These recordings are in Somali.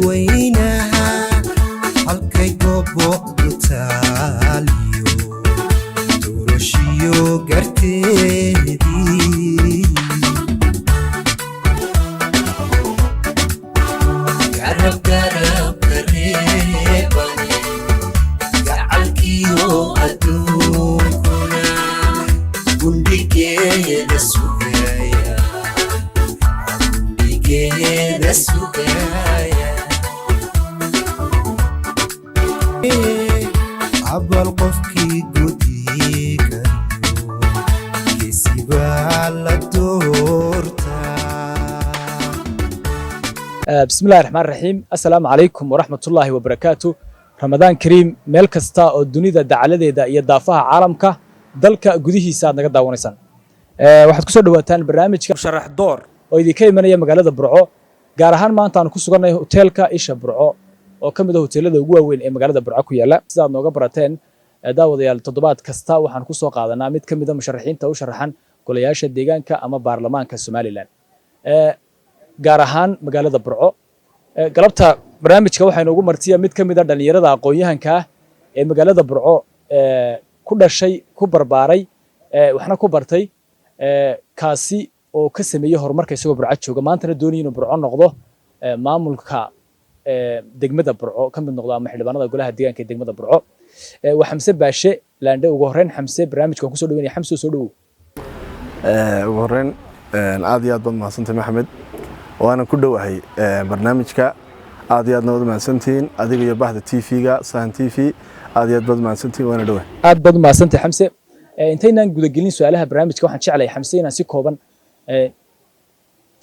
dadweynaha halkay gooboodu taaliyo doorashiyo garteedii garab kareebane gacalkiyo adduunkuna gundhigeeda sugaya abal qofkii gudiga geesibaa la doortaa. bismillahi raxmaan raxiim. assalaamu calaykum waraxmatullaahi wabarakaatu. ramadaan kariim. meel kasta oo dunida dacaladeeda iyo daafaha caalamka dalka gudihiisa aad naga daawanaysaan, waxaad kusoo dhawaataan barnaamijka sharax door oo idinka imanaya magaalada Burco, gaar ahaan maanta aan ku sugannahay hoteelka Isha Burco oo ka mid ah hoteelada ugu waaweyn ee magaalada Burco ku yaala. Sidaad nooga barateen daawadayaal, toddobaad kasta waxaan ku soo qaadanaa mid ka mid ah musharaxiinta u sharaxan golayaasha deegaanka ama baarlamaanka Somaliland, gaar ahaan magaalada Burco. galabta barnaamijka waxaynu ugu martiya mid ka mid ah dhalinyarada aqoon-yahanka ah ee magaalada Burco ku dhashay, ku barbaaray, waxna ku bartay, kaasi oo ka sameeyay horumarka isagoo Burco jooga, maantana doonaya inuu Burco noqdo maamulka degmada Burco ka mid noqdo ama xildhibaanada golaha deegaanka ee degmada Burco. waa Xamse Baashe Laandhe. ugu horreyn Xamse, barnaamijkan ku soo dhaweynaya. Xamse, soo dhawow. ugu horreyn aad iyo aad baad mahadsantahay Maxamed, waana ku dhowahay barnaamijka. aad iyo aad nabad mahadsantihiin adiga iyo bahda TV-ga Sahan TV. aad iyo aad baad mahadsantihiin, waana dhowahay. aad baad mahadsantahay Xamse. intaynaan guda gelin su'aalaha barnaamijka, waxaan jeclahay Xamse inaan si kooban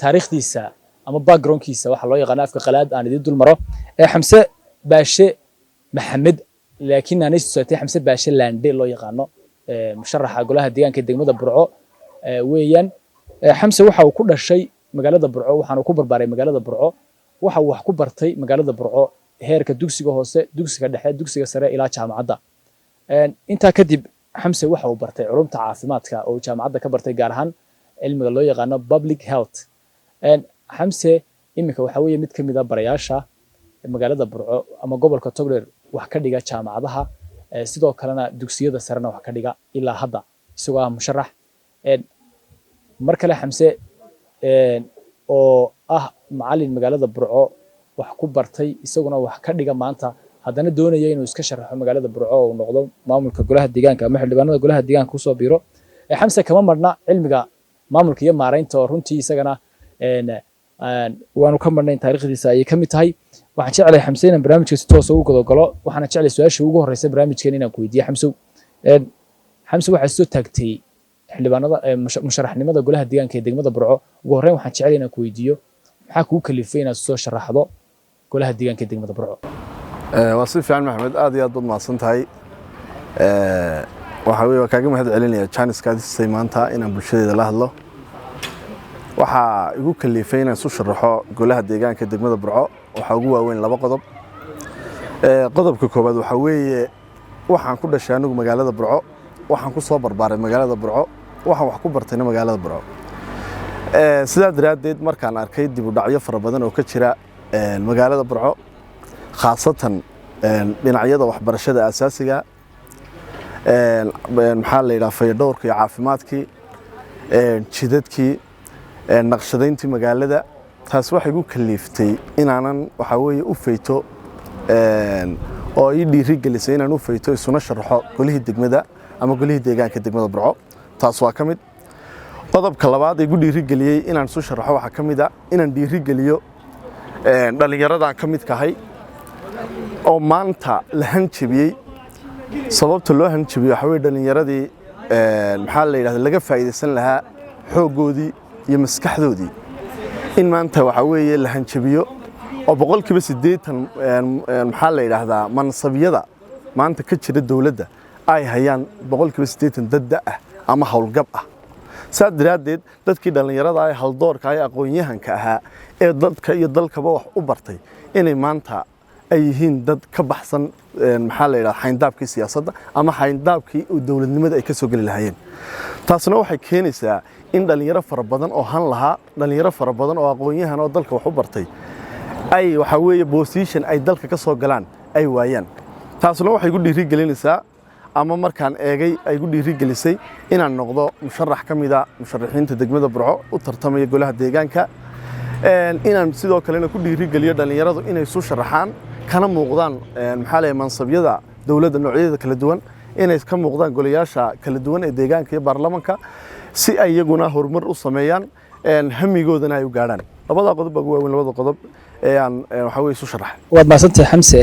taariikhdiisa ama backgroundkiisa waxa loo yaqaan afka qalaad aan idin dul maro. Xamse Baashe Maxamed, laakiin aan isoo Xamse Baashe Laandhe loo yaqaano, musharaxa golaha deegaanka ee degmada Burco weeyaan. Xamse waxa uu ku dhashay magaalada Burco, waxaana ku barbaaray magaalada Burco, waxa uu wax ku bartay magaalada Burco heerka dugsiga hoose, dugsiga dhexe, dugsiga sare ilaa jaamacadda. intaa kadib Xamse waxa uu bartay culumta caafimaadka oo jaamacadda ka bartay, gaar ahaan cilmiga loo yaqaano public health. Xamse iminka waxa weeye mid ka mid ah barayaasha magaalada Burco ama gobolka Togdheer wax ka dhiga jaamacadaha, sidoo kalena dugsiyada sarena wax ka dhiga ilaa hadda, isagoo ah musharax. mar kale Xamse oo ah macallin magaalada Burco wax ku bartay, isaguna wax ka dhiga maanta, haddana doonaya inuu iska sharaxo magaalada Burco oo noqdo maamulka golaha deegaanka ama xildhibaanada golaha deegaanka kusoo biiro. Xamse kama marna cilmiga maamulka iyo maareynta oo runtii isagana waanu ka marnayn taariikhdiisa ayay ka mid tahay. waxaan jeclahay Xamse inaan barnaamijka si toos ah ugu galo. waxaana jeclahay su-aasha ugu horeysa barnaamijkeena inaan ku weydiiyo Xamse waxaa soo taagtay xildhibaanada musharaxnimada golaha deegaanka ee degmada Burco. ugu horreyn waxaan jeclahay inaan ku weydiiyo, maxaa kugu kalifay inaad soo sharaxdo golaha deegaanka ee degmada Burco? waa si fiican Maxamed, aad iyo aad baad mahadsantahay. waxa weeye waa kaaga mahad celinaya janiskaad siisay maanta inaan bulshadeeda la hadlo. waxaa igu kalifay inaan isu sharaxo golaha deegaanka degmada Burco waxaa ugu waaweyn laba qodob. qodobka koowaad waxa weeye waxaan ku dhashay anigu magaalada Burco, waxaan ku soo barbaaray magaalada Burco, waxaan wax ku bartayna magaalada Burco. sidaa daraaddeed markaan arkay dib u dhacyo fara badan oo ka jira magaalada Burco, khaasatan dhinacyada waxbarashada asaasiga, maxaa la yidhaha fayadhowrka iyo caafimaadkii, jidadkii, naqshadayntii magaalada, taas waxay igu kaliiftay inaanan waxa weeye u fayto oo ii dhiirigelisay inaan u fayto isuna sharaxo golihii degmada ama golihii deegaanka degmada Burco. taas waa ka mid. qodobka labaad ee igu dhiirigeliyey inaan isu sharaxo waxaa ka mid ah inaan dhiirigeliyo dhallinyaradan ka mid kahay oo maanta la hanjabiyey. sababta loo hanjabiyo waxa weeye dhallinyaradii maxaa la yidhahdaa laga faa'iidaysan lahaa xooggoodii iyo maskaxdoodii in maanta waxa weeye la hanjabiyo oo boqolkiiba 80 maxaa la yidhaahdaa mansabiyada maanta ka jira dawladda ay hayaan boqolkiiba 80 dad ah ama hawlgab ah. saa daraaddeed dadkii dhallinyarada ay haldoorka ay aqoon-yahanka ahaa ee dadka iyo dalkaba wax u bartay inay maanta ay yihiin dad ka baxsan maxaa la yiraahdaa xayndaabkii siyaasadda ama xayndaabkii dawladnimada ay ka soo gali lahaayeen. taasna waxay keenaysaa in dhalinyaro fara badan oo han lahaa, dhalinyaro fara badan oo aqoon-yahan oo dalka wax u bartay ay waxa weeye position ay dalka ka soo galaan ay waayaan taasna waxay igu dhiirigelinaysaa ama markaan eegay ay igu dhiirigelisay inaan noqdo musharax ka mid ah musharaxiinta degmada Burco u tartamaya golaha deegaanka inaan sidoo kalena ku dhiirigeliyo dhalinyaradu inay soo sharaxaan kana muuqdaan maxaa leh mansabyada dawladda noocyada kala duwan inay ka muuqdaan golayaasha kala duwan ee deegaanka iyo baarlamaanka si ay iyaguna horumar u sameeyaan hamigoodana ay u gaaraan labada qodob ugu weyn labada qodob ee aan waxa weey soo sharaxay waad maasantahay Xamse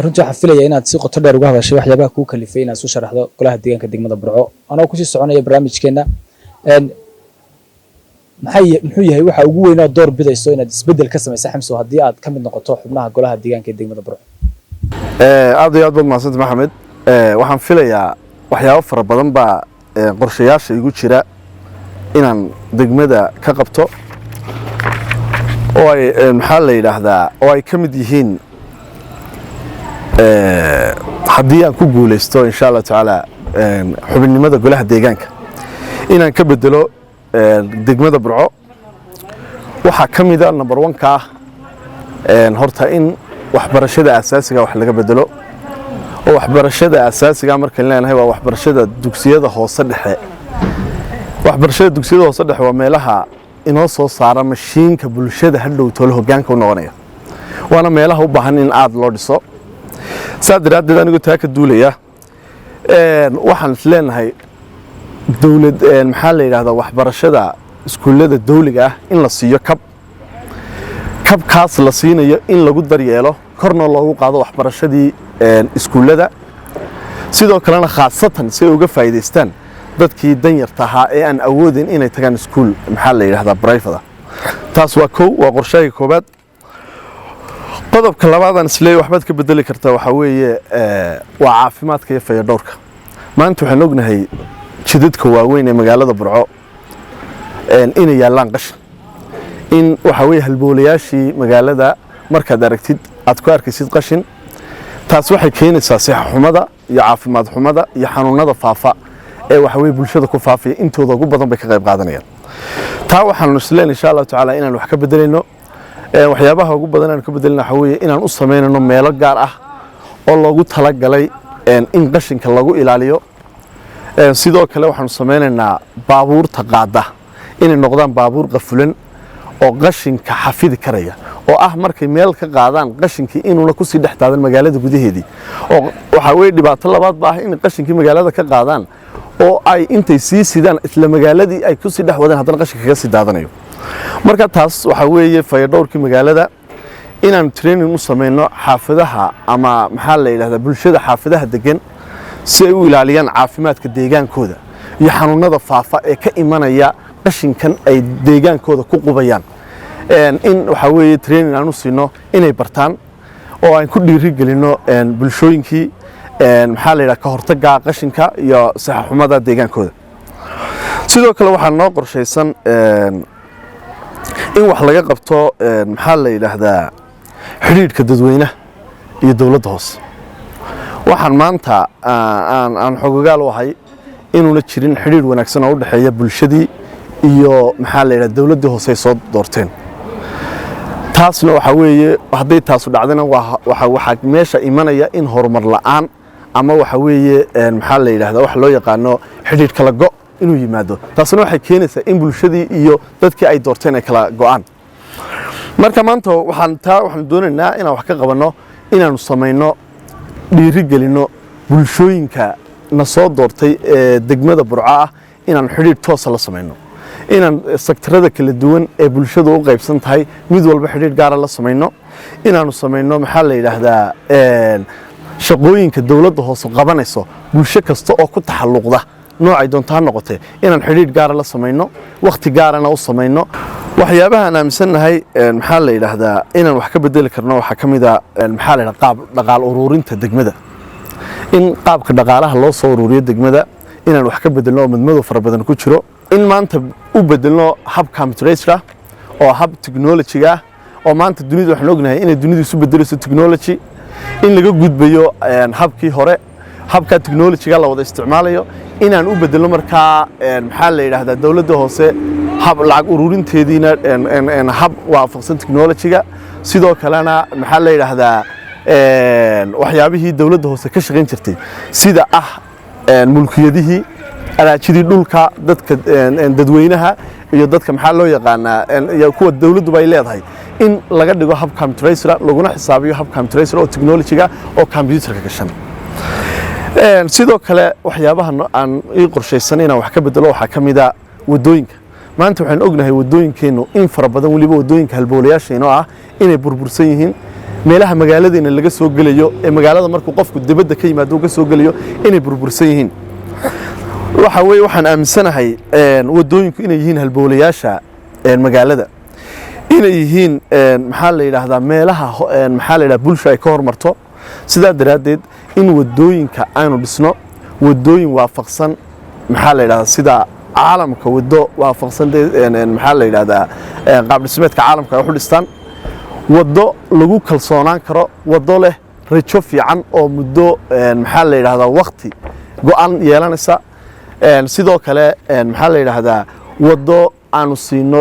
runtii waxaan filayaa inaad si qoto dheer uga hadashay waxyaabaha ku kalifay inaad soo sharaxdo golaha deegaanka degmada Burco anoo ku sii soconaya barnaamijkeena muxuu yahay waxa ugu weyn oo door bidayso inaad isbedel ka samayso Xamse haddii aad ka mid noqoto xubnaha golaha deegaanka degmada Burco aad iyo aad baad maasantahay Maxamed waxaan filayaa waxyaabo fara badan baa qorshayaasha igu jira inaan degmada ka qabto oo ay maxaa la yiraahdaa oo ay ka mid yihiin haddii aan ku guuleysto insha Allah taala xubinimada golaha deegaanka inaan ka bedelo degmada Burco waxa kamid ah number 1 ka horta in waxbarashada asaasiga wax laga bedelo oo waxbarashada asaasiga marka leenahay waa waxbarashada dugsiyada hoose dhexe waxbarashada dugsiyada hoose dhexe waa meelaha inoo soo saara mashiinka bulshada hadhow tolo hoggaanka u noqonaya waana meelaha u baahan in aad loo dhiso saadiraad anigu taa ka duulaya waxaan leenahay dawlad maxaa la yiraahdaa waxbarashada iskuulada dawliga ah in la siiyo kabkaas la siinayo in lagu daryeelo korna loogu qaado waxbarashadii iskuulada sidoo kalena khaasatan si ay uga faa'iideystaan dadkii danyarta ahaa ee aan awoodin inay tagaan iskuul maxaa la yiraahdaa private taas waa qorshaha koobaad qodobka labaad aan isleeyahay waxbaad ka bedeli kartaa waxa weeye waa caafimaadka iyo fayadhowrka maanta waxaan ognahay jidadka waaweyn ee magaalada Burco inay yaalaan qashin in waxa weeye halboolayaashii magaalada markaad aragtid aad ku arkaysid qashin taas waxay keenaysaa sixo xumada iyo caafimaad xumada iyo xanuunada faafa ee waxa weeye bulshada ku faafay intooda ugu badan bay ka qayb qaadanayaan taa waxaan isleeyahay insha Allah taala inaan wax ka bedelino waxyaabaha ugu badan aan ka bedelino waxa weeye inaan u sameeyno meelo gaar ah oo loogu talagalay in qashinka lagu ilaaliyo sidoo kale waxaan sameynaynaa baabuurta qaada inay noqdaan baabuur qafulan oo qashinka xafidi karaya oo ah markay meel ka qaadaan qashinkii inuuna ku sii dhextaadan magaalada gudaheedii oo waxa weeye dhibaato labaad baa in qashinkii magaalada ka qaadaan oo ay intay sii sidaan isla magaaladii ay ku sii dhaxwadaan haddana qashinka kaga sii daadanayo marka taas waxa weeye fayadhowrkii magaalada inaan training u sameyno xaafadaha ama maxaa la yiraahdaa bulshada xaafadaha degan si ay u ilaaliyaan caafimaadka deegaankooda iyo xanuunada faafa ee ka imanaya qashinkan ay deegaankooda ku qubayaan in waxa weeye training aan u siino inay bartaan oo aan ku dhiirigelino bulshooyinkii maxaa la yiraahdaa ka hortagga qashinka iyo sax xumada deegaankooda sidoo kale waxaan noo qorshaysan in wax laga qabto maxaa la yiraahdaa xiriirka dadweynaha iyo dawladda hoose waxaan maanta aan xogogaal u ahay inuuna jirin xiriir wanaagsan oo u dhaxeeya bulshadii iyo maxaa la yiraahdaa dawladda hoose soo doorteen taasna waxa weeye haday taas u dhacdana waxa meesha imanaya in horumar la'aan ama waxa weeye maxaa la yiraahdaa wax loo yaqaano xiriir kala go inuu yimaado taasna waxay keenaysaa in bulshadii iyo dadkii ay doorteen ay kala go'aan marka maanta waxaan doonaynaa inaan wax ka qabano inaanu sameeyno dhiirigelino bulshooyinka na soo doortay ee degmada Burco ah inaan xiriir toos ah la sameeyno inaan sektarada kala duwan ee bulshadu u qaybsan tahay mid walba xiriir gaar ah la sameeyno inaanu sameeyno maxaa la yiraahdaa shaqooyinka dawladda hoose qabanayso bulsho kasta oo ku taxalluqda noocay doontaa noqotay inaan xiriir gaar ah la sameeyno waqti gaar ahna u sameeyno waxyaabaha aan aaminsanahay maxaa la yiraahdaa inaan wax ka bedeli karno waxa kamid ah maxaa la yiraahdaa qaab dhaqaal ururinta degmada in qaabka dhaqaalaha loo soo ururiyo degmada inaan wax ka bedelno madmadow fara badan ku jiro in maanta u bedelno hab computerized oo hab technology oo maanta dunida waxaan ognahay inay dunidu isu bedelayso technology in laga gudbayo habkii hore habka technology la wada isticmaalayo inaan u bedelno markaa maxaa la yiraahdaa dawladda hoose hab lacag ururinteediina hab waafaqsan technology sidoo kalena maxaa la yiraahdaa waxyaabihii dawladda hoose ka shaqayn jirtay sida mulkiyadihii araajidii dhulka dadka dadweynaha iyo dadka maxaa loo yaqaanaa kuwa dawladdu bay leedahay in laga dhigo hab computer laguna xisaabiyo hab computer oo technology-ga oo computer-ka gashan sidoo kale waxyaabaha aan ii qorshaysan inaan wax ka bedelo waxa kamid ah wadooyinka maanta waxaan ognahay wadooyinkeenu in fara badan waliba wadooyinka halbowlayaasheena inay burbursan yihiin meelaha magaaladeena laga soo galayo ee magaalada markuu qofku dibadda ka yimaado uu ka soo galayo inay burbursan yihiin waxa weeye waxaan aaminsanahay wadooyinku inay yihiin halbowlayaasha magaalada inay yihiin maxaa la yiraahdaa meelaha maxaa la yiraahdaa bulsho ay ka hormarto sidaa daraadeed in wadooyinka aanu dhisno wadooyin waafaqsan maxaa la yiraahdaa sida caalamka wado waafaqsan maxaa la yiraahdaa qaab dhismeedka caalamka ay u dhistaan wado lagu kalsoonaan karo wado leh rajo fiican oo muddo maxaa la yiraahdaa waqti go'an yeelanaysa sidoo kale maxaa la yiraahdaa wado aanu siino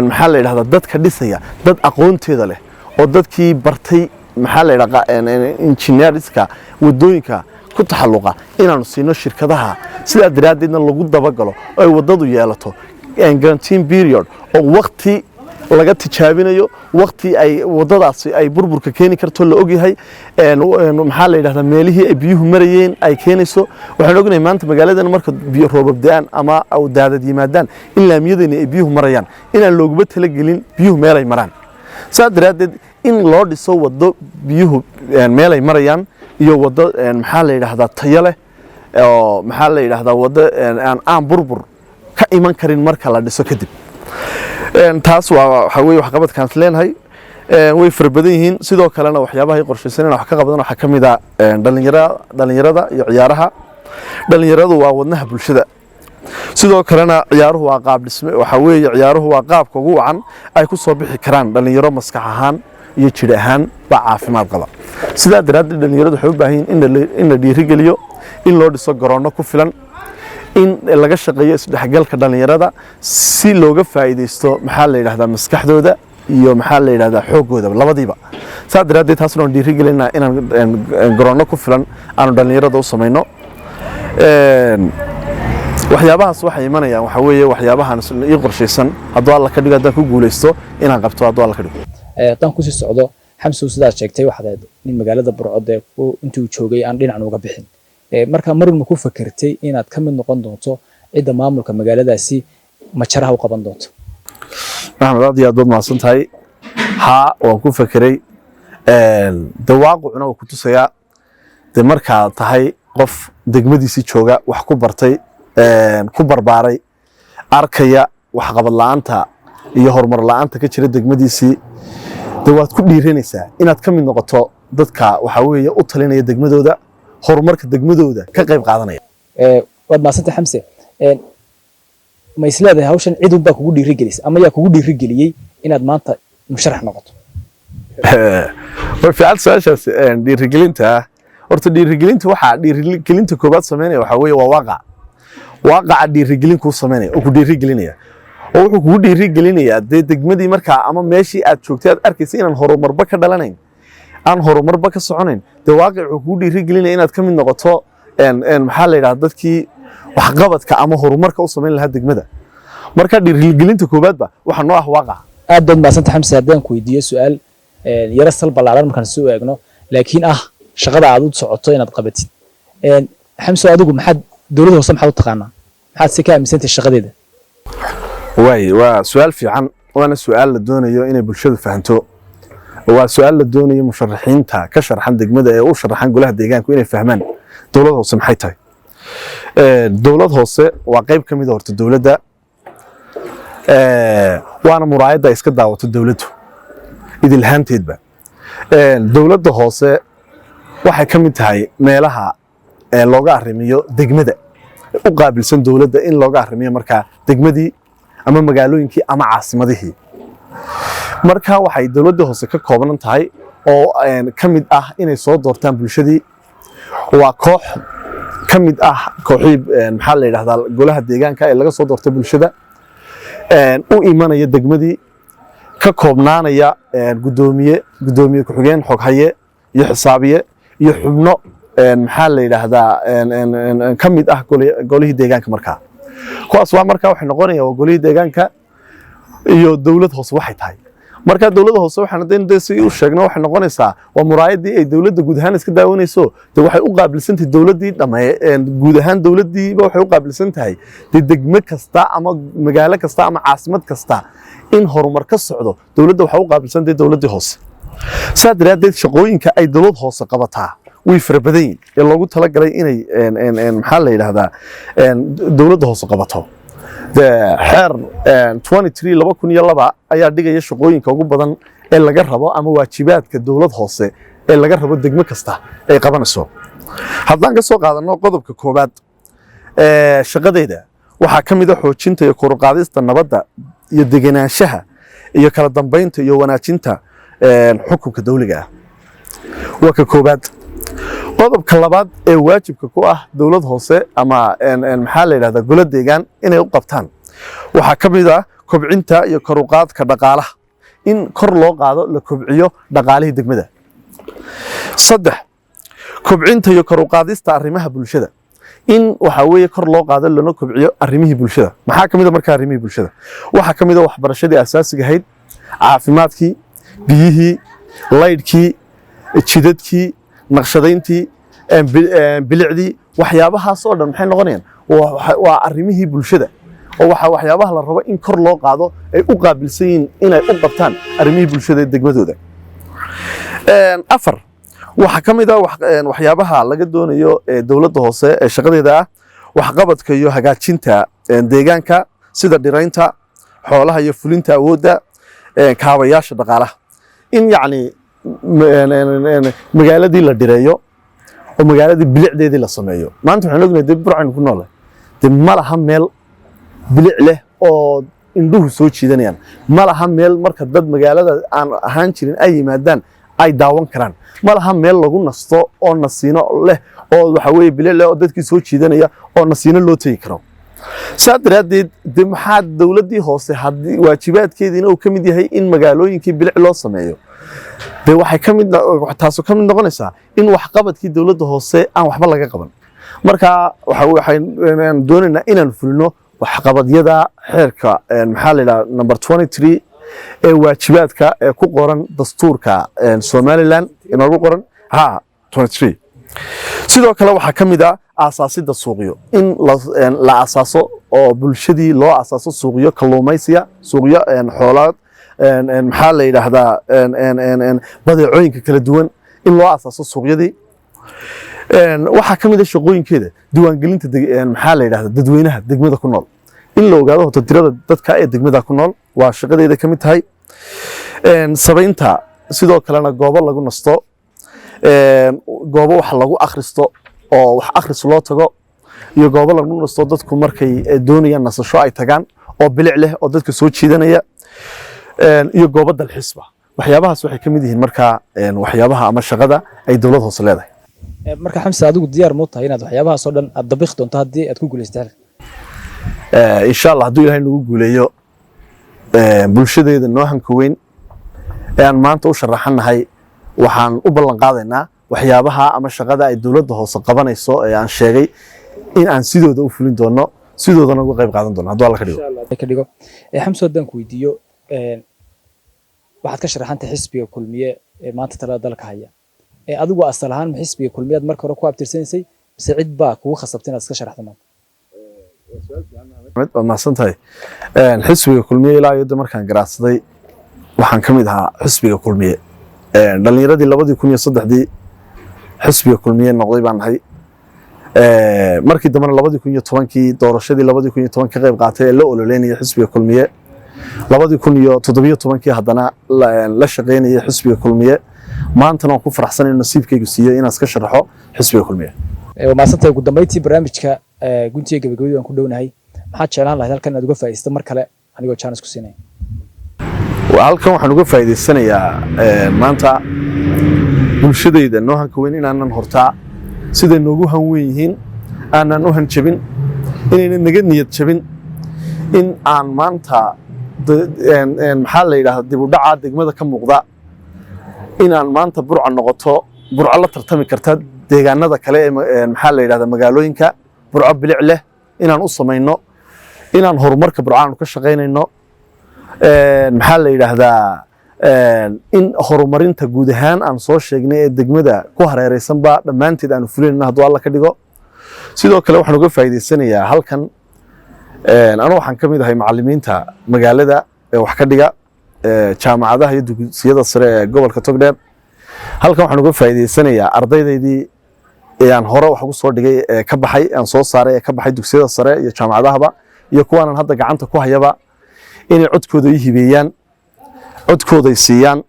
maxaa la yiraahdaa dadka dhisaya dad aqoonteeda leh oo dadkii bartay maxaa la yiraahdaa engineerska wadooyinka ku taxalluqa inaanu siino shirkadaha sida daraadeedna lagu dabagalo oo ay wadadu yeelato guarantee period oo waqti laga tijaabinayo waqti ay wadadaasi ay burburka keeni karto la ogyahay maxaa la yiraahdaa meelihii ay biyuhu marayeen ay keenayso waxaan ognahay maanta magaaladan marka biyo roobab da'an ama daadad yimaadaan in laamiyadeenna ay biyuhu marayaan inaan looguba talagelin biyuhu meelay maraan saa daraadeed in loo dhiso wado biyuhu meelay marayaan iyo wado maxaa la yiraahdaa tayo leh oo maxaa la yiraahdaa wado aan burbur ka iman karin marka la dhiso kadib taas waxa weeye wax qabadkaan leenahay way farbadan yihiin sidoo kalena waxyaabaha ay qorshaysanayna wax ka qabdan waxa kamid ah dhalinyarada iyo ciyaaraha dhalinyaradu waa wadnaha bulshada sidoo kalena ciyaaruhu waa qaab dhisme waxa weeye ciyaaruhu waa qaabka ugu wacan ay ku soo bixi karaan dhalinyaro maskax ahaan iyo jir ahaan ba caafimaad qaba sidaa daraadeed dhalinyaradu waxay u baahan yihiin in la dhiirigeliyo in loo dhiso garoono ku filan in laga shaqeeyo isdhexgalka dhalinyarada si looga faa'iideysto maxaa la yiraahdaa maskaxdooda iyo maxaa la yiraahdaa xoogooda labadiiba saa daraadeed taasna aan dhiirigelinaa inaan garoono ku filan aanu dhalinyarada u samayno waxyaabahaas waxay imanayaan waxa weeye waxyaabahan ii qorshaysan hadduu alla ka dhigo haddaan ku guuleysto inaan qabto hadduu alla ka dhigo haddaan kusii socdo xamsow sidaad sheegtay waxaad nin magaalada burcod intuu joogay aan dhinacan uga bixin marka marna ku fakartay inaad ka mid noqon doonto cidda maamulka magaaladaasi majaraha u qaban doonto maxamed aad iyo aad baad mahadsan tahay haa waan ku fakeray dawaaqicuna waa ku tusayaa de markaa tahay qof degmadiisii jooga wax ku bartay ku barbaaray arkaya waxqabad la'aanta iyo horumar la'aanta ka jira degmadiisii de waad ku dhiiranaysaa inaad ka mid noqoto dadka waxa weeye u talinaya degmadooda horumarka degmadooda ka qayb qaadanaya waad maasanta xamse ma isleedahay hawshan cid unbaa kugu dhiirigelisay ama yaa kugu dhiirigeliyey inaad maanta musharax noqoto way fiican su'aashaas dhiirigelinta horta dhiirigelinta waxaa dhiirigelinta koobaad sameynaya waxa weeye waa waaqaca dhiirigelin kuu sameynaya oo ku dhiirigelinaya oo wuxuu kugu dhiirigelinayaa dee degmadii markaa ama meeshii aad joogtay aad arkaysa inaan horumarba ka dhalanayn aan horumarba ka soconayn dee waaqic wuxuu kugu dhiirigelinaya inaad ka mid noqoto maxaa la yidhahdaa dadkii waxqabadka ama horumarka u samayn lahaa degmada marka dhiirigelinta koobaadba waxaa noo ah waaqaca aad baad maasanta xamse haddaan ku weydiiyo su'aal yara sal ballaaran markaan soo eegno laakiin shaqada aad u socoto inaad qabatid xamse adigu maxaad dowladda hoose maxaad u taqaanaa maxaad si ka aaminsantahay shaqadeeda waa su'aal fiican waana su'aal la doonayo inay bulshadu fahanto waa su'aal la doonayo musharaxiinta ka sharxan degmada ee u sharxan golaha deegaanku inay fahmaan dowladda hoose maxay tahay dowlad hoose waa qayb ka mid ah horta dowladda waana muraayadda ay iska daawato dowladdu idilhaanteedba dowladda hoose waxay ka mid tahay meelaha looga arrimiyo degmada u qaabilsan dowladda in looga arrimiyo markaa degmadii ama magaalooyinkii ama caasimadihii marka waxay dowladda hoose ka kooban tahay oo ka mid ah inay soo doortaan bulshadii waa koox ka mid ah kooxii maxaa la yiraahdaa golaha deegaanka ee laga soo doortay bulshada u imanaya degmadii ka koobnaanaya gudoomiye ku-xigeen xoghaye iyo xisaabiye iyo xubno maxaa la yidhaahdaa ka mid ah golihii deegaanka markaa kuwaas waa markaa waxay noqonayaan waa golihii deegaanka iyo dowlad hoose waxay tahay markaa dowladda hoose waxaan hadaynu si u sheegno waxay noqonaysaa waa muraayadii ay dowladda guud ahaan iska daawanayso de waxay u qaabilsan tahay dowladdii dhamme guud ahaan dowladdiiba waxay u qaabilsan tahay de degme kasta ama magaalo kasta ama caasimad kasta in horumar ka socdo dowladda waxay u qaabilsan tahay dowladdii hoose saa daraaddeed shaqooyinka ay dowlad hoose qabataa way fara badan yihiin ee loogu talagalay inay maxaa la yidhaahdaa dowladda hoose qabato xeer 23/2002 ayaa dhigaya shaqooyinka ugu badan ee laga rabo ama waajibaadka dowlad hoose ee laga rabo degmo kasta ay qabanayso haddaan ka soo qaadanno qodobka koowaad shaqadeeda waxaa ka mid ah xoojinta iyo kor u qaadista nabadda iyo degenaanshaha iyo kala dambeynta iyo wanaajinta xukunka dawliga ah waa ka koowaad qodobka labaad ee waajibka ku ah dowlad hoose ama maxaa la yidhahdaa golo deegaan inay u qabtaan waxaa ka mid ah kobcinta iyo kor u qaadka dhaqaalaha in kor loo qaado la kobciyo dhaqaalihii degmada 3 kobcinta iyo kor u qaadista arrimaha bulshada in waxa weeye kor loo qaado lana kobciyo arrimihii bulshada maxaa ka mid ah markaa arrimihii bulshada waxaa ka mid ah waxbarashadii asaasiga ahayd caafimaadkii biyihii laydhkii jidadkii naqshadayntii bilicdii waxyaabahaas oo dhan maxay noqonayaan waa arrimihii bulshada oo waxyaabaha la rabo in kor loo qaado ay u qaabilsan yihiin inay u qabtaan arrimihii bulshada ee degmadooda 4 waxaa ka mid ah waxyaabaha laga doonayo dowladda hoose ee shaqadeeda ah waxqabadka iyo hagaajinta deegaanka sida dhiraynta xoolaha iyo fulinta awoodda kaabayaasha dhaqaalaha in yacni magaaladii la dhireeyo oo magaaladii bilicdeedii la sameeyo maanta waxaan ognahay dib burcaynu ku noolahay dib ma laha meel bilic leh oo indhuhu soo jiidanayaan ma laha meel marka dad magaalada aan ahaan jirin ay yimaadaan ay daawan karaan ma laha meel lagu nasto oo nasiino leh oo waxa weeye bilic leh oo dadkii soo jiidanaya oo nasiino loo tegi karo saa daraaddeed de maxaa dowladdii hoose haddii waajibaadkeediina uu ka mid yahay in magaalooyinkii bilic loo sameeyo de waxay taasoo ka mid noqonaysaa in waxqabadkii dowladda hoose aan waxba laga qaban marka waxaan doonaynaa inaan fulino waxqabadyada xeerka maxaa la yidhaha number 23 ee waajibaadka ee ku qoran dastuurka Somaliland inoogu qoran 23 sidoo kale waxaa ka mid ah aasaasidda suuqyo in la asaaso oo bulshadii loo asaaso suuqyo kalluumaysiga suuqyo xoolaad maxaa la yidhaahdaa badeecooyinka kala duwan in loo asaaso suuqyadii waxaa ka mid ah shaqooyinkeeda diiwaangelinta maxaa la yidhahdaa dadweynaha degmada ku nool in la ogaado horta tirada dadka ee degmada ku nool waa shaqadeeda ka mid tahay sabaynta sidoo kalena goobo lagu nasto goobo wax lagu akhristo oo wax akhris loo tago iyo goobo lagu nasto dadku markay doonayaan nasasho ay tagaan oo bilic leh oo dadka soo jiidanaya iyo goobo dalxiisba waxyaabahaas waxay ka mid yihiin markaa waxyaabaha ama shaqada ay dowlad hoose leedahay marka xamse adigu diyaar ma tahay inaad waxyaabahaas oo dhan aad dabiq doonto haddii aad ku guuleystaan insha Allah hadduu ilaahay nagu guuleeyo bulshadeeda noo hanka weyn ee aan maanta u sharaxanahay waxaan u ballan qaadaynaa waxyaabaha ama shaqada ay dowladda hoose qabanayso ee aan sheegay in aan sidooda u fulin doono sidoodana uga qayb qaadan doono hadduu alla ka dhigo xamse haddaan ku weydiiyo waxaad ka sharaxantahay xisbiga kulmiye ee maanta talada dalka haya adigu asal ahaan xisbiga kulmiyeed marka hore ku abtirsanaysay mise cid baa kugu khasabtay inaad iska sharaxdo maanta waa mahadsantahay xisbiga kulmiye ilaa iyo markaan garaadsaday waxaan ka mid ahaa xisbiga kulmiye dhalinyaradii 2003 xisbiga kulmiye noqday baan nahay markii dambena 2010 doorashadii 2010 ka qayb qaatay ee la ololeynayay xisbiga kulmiye 2017 haddana la shaqeynayay xisbiga kulmiye maantana waan ku faraxsanahay nasiibkaygu siiyay inaan iska sharaxo xisbiga kulmiye waa mahadsantahay ugu dambeyntii barnaamijka guntiga gabagabadii waan ku dhownahay maxaad jeclaan lahayd halkan inaad uga faa'iidaysto mar kale anigoo chance ku siinaya halkan waxaan uga faa'iidaysanayaa maanta bulshadayda noo hanka weyn inaanan hortaa siday noogu han weyn yihiin aanan u hanjabin inaynan naga niyad jabin in aan maanta maxaa la yidhahdaa dib u dhaca degmada ka muuqda inaan maanta burca noqoto burco la tartami karta deegaanada kale ee maxaa la yidhahdaa magaalooyinka burco bilic leh inaan u samayno inaan horumarka burco aanu ka shaqaynayno maxaa la yidhaahdaa in horumarinta guud ahaan aan soo sheegnay ee degmada ku hareeraysanba dhammaanteed aanu fulinayno hadduu alla ka dhigo sidoo kale waxaan uga faa'iidaysanayaa halkan anu waxaan ka mid ahay macallimiinta magaalada ee wax ka dhiga jaamacadaha iyo dugsiyada sare ee gobolka Togdheer halkan waxaan uga faa'iidaysanayaa ardaydaydii aan hore wax ugu soo dhigay ee ka baxay aan soo saaray ee ka baxay dugsiyada sare iyo jaamacadahaba iyo kuwaan hadda gacanta ku hayaba inay codkooda i hibeeyaan codkooda ay siiyaan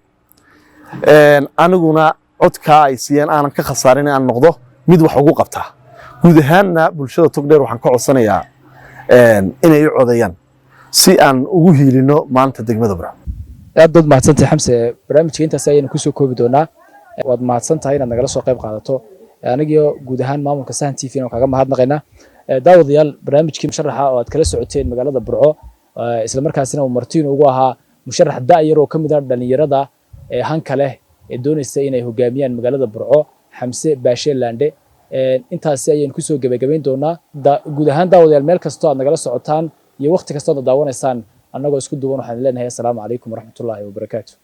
aniguna codka ay siiyaan aanan ka khasaarin aan noqdo mid wax ugu qabta guud ahaanna bulshada Togdheer waxaan ka codsanayaa inay i codeeyaan si aan ugu hiilino maanta degmada Burco aad baad mahadsantahay Xamse barnaamijka intaas ayaynu ku soo koobi doonaa waad mahadsantahay inaad nagala soo qayb qaadato aniga guud ahaan maamulka Sahan TV oo kaga mahadnaqaynaa daawadayaal barnaamijkii musharaxa oo aad kala socoteen magaalada Burco isla markaasina uu martiin ugu ahaa musharax daayar oo kamid ah dhalinyarada hanka leh ee doonaysa inay hogaamiyaan magaalada Burco Xamse Baashe Laande intaas ayaynu ku soo gabagabayn doonaa guud ahaan daawadayaal meel kasta aad nagala socotaan iyo waqti kasta oo daawanaysaan annagoo isku duwan waxaan leenahay assalaamu calaykum waraxmatullaahi wabarakaatuh